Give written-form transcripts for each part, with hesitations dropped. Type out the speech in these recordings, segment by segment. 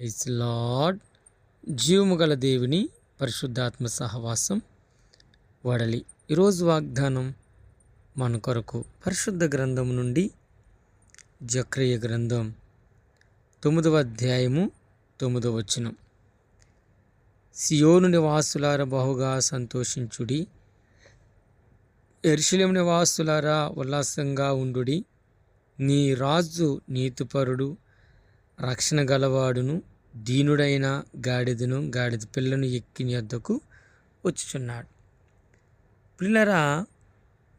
Praise lord. జీవము గల దేవుని పరిశుద్ధాత్మ సహవాసం వడలి. ఈరోజు వాగ్దానం మన కొరకు పరిశుద్ధ గ్రంథం నుండి జకర్యా గ్రంథం 9వ అధ్యాయము 9వ వచనం. సియోను నివాసులారా బహుగా సంతోషించుడి, యెరూషలేము నివాసులారా ఉల్లాసంగా ఉండుడి. నీ రాజు నీతిపరుడు, రక్షణ గలవాడును, దీనుడైన గాడిదను గాడిద పిల్లను ఎక్కి నీ వద్దకు వచ్చుచున్నాడు. పిల్లరా,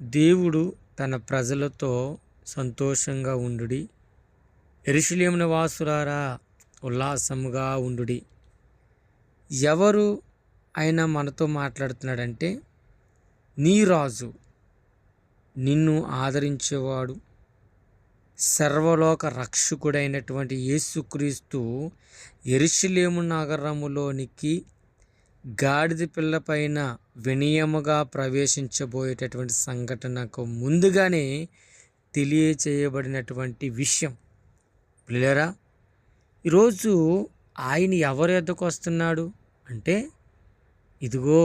దేవుడు తన ప్రజలతో సంతోషంగా ఉండుడి, యెరూషలేము నివాసులారా ఉల్లాసముగా ఉండుడి. ఎవరు ఆయన మనతో మాట్లాడుతున్నాడంటే, నీ రాజు, నిన్ను ఆదరించేవాడు, సర్వలోక రక్షకుడైనటువంటి యేసుక్రీస్తు యెరూషలేము నగరములోనికి గాడిద పిల్ల పైన వినయముగా ప్రవేశించబోయేటటువంటి సంఘటనకు ముందుగానే తెలియచేయబడినటువంటి విషయం. పిల్లరా, ఈరోజు ఆయన ఎవరి వద్దకు వస్తున్నాడు అంటే, ఇదిగో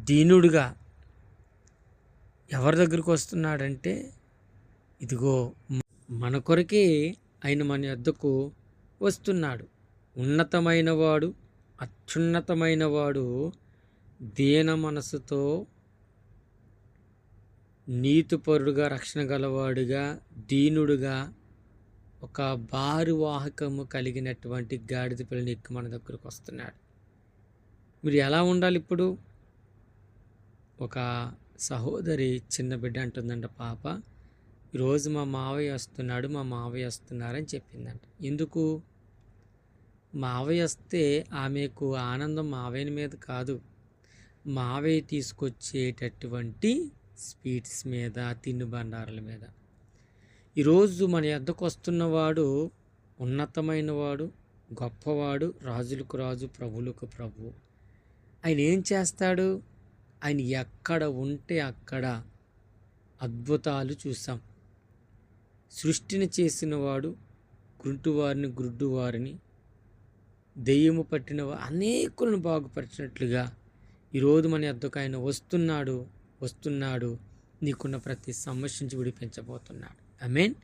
దీనుడుగా. ఎవరి దగ్గరికి వస్తున్నాడంటే, ఇదిగో మన కొరకే ఆయన మన యొద్దకు వస్తున్నాడు. ఉన్నతమైన వాడు, అత్యున్నతమైన వాడు, దీన మనసుతో నీతిపరుడుగా, రక్షణ గలవాడుగా, దీనుడుగా, ఒక భారీ వాహకము కలిగినటువంటి గాడిద పిల్లని ఎక్కి మన దగ్గరకు వస్తున్నాడు. మీరు ఎలా ఉండాలి ఇప్పుడు? ఒక సహోదరి చిన్న బిడ్డ అంటుందంట, పాప ఈరోజు మా మావయ్య వస్తున్నారని చెప్పిందంట. ఎందుకు? మావయ్య వస్తే ఆమెకు ఆనందం మావయ్య మీద కాదు, మావయ్య తీసుకొచ్చేటటువంటి స్వీట్స్ మీద, తినుబండారాల మీద. ఈరోజు మన యొద్దకు వస్తున్నవాడు ఉన్నతమైన వాడు, గొప్పవాడు, రాజులకు రాజు, ప్రభువులకు ప్రభువు. ఆయన ఏం చేస్తాడు? ఆయన ఎక్కడ ఉంటే అక్కడ అద్భుతాలు చూసాం. సృష్టిని చేసినవాడు గుడ్డువారిని, గ్రుడ్డువారిని, దెయ్యము పట్టిన అనేకులను బాగుపరిచినట్లుగా ఈరోజు మన యొద్దకు ఆయన వస్తున్నాడు. నీకున్న ప్రతి సమస్య నుంచి విడిపించబోతున్నాడు. ఆమేన్.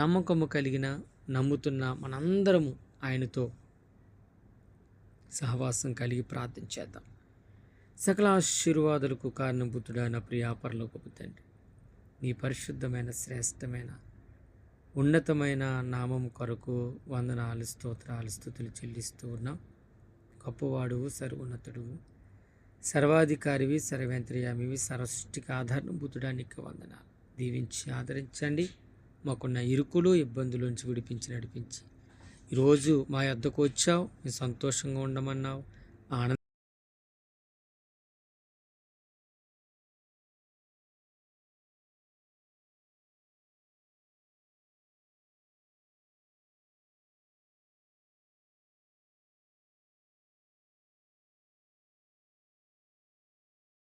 నమ్మకము కలిగిన, నమ్ముతున్న మనందరము ఆయనతో సహవాసం కలిగి ప్రార్థించేద్దాం. సకల ఆశీర్వాదాలకు కారణభూతుడా నా ప్రియ పరలోకపు తండ్రి, నీ పరిశుద్ధమైన, శ్రేష్టమైన, ఉన్నతమైన నామం కొరకు వందనాలు, స్తోత్రాలు, స్తుతులు చెల్లిస్తూ ఉన్నాం. గొప్పవాడు, సర్వోన్నతుడు, సర్వాధికారివి, సర్వేంద్రియామివి, సర్వసృష్టికి ఆధారభూతుడానికి వందనాలు. దీవించి ఆదరించండి. మాకున్న ఇరుకులు, ఇబ్బందుల నుంచి విడిపించి నడిపించి ఈరోజు మా యొద్దకు వచ్చావు, నీ సంతోషంగా ఉండమన్నావు. ఆనంద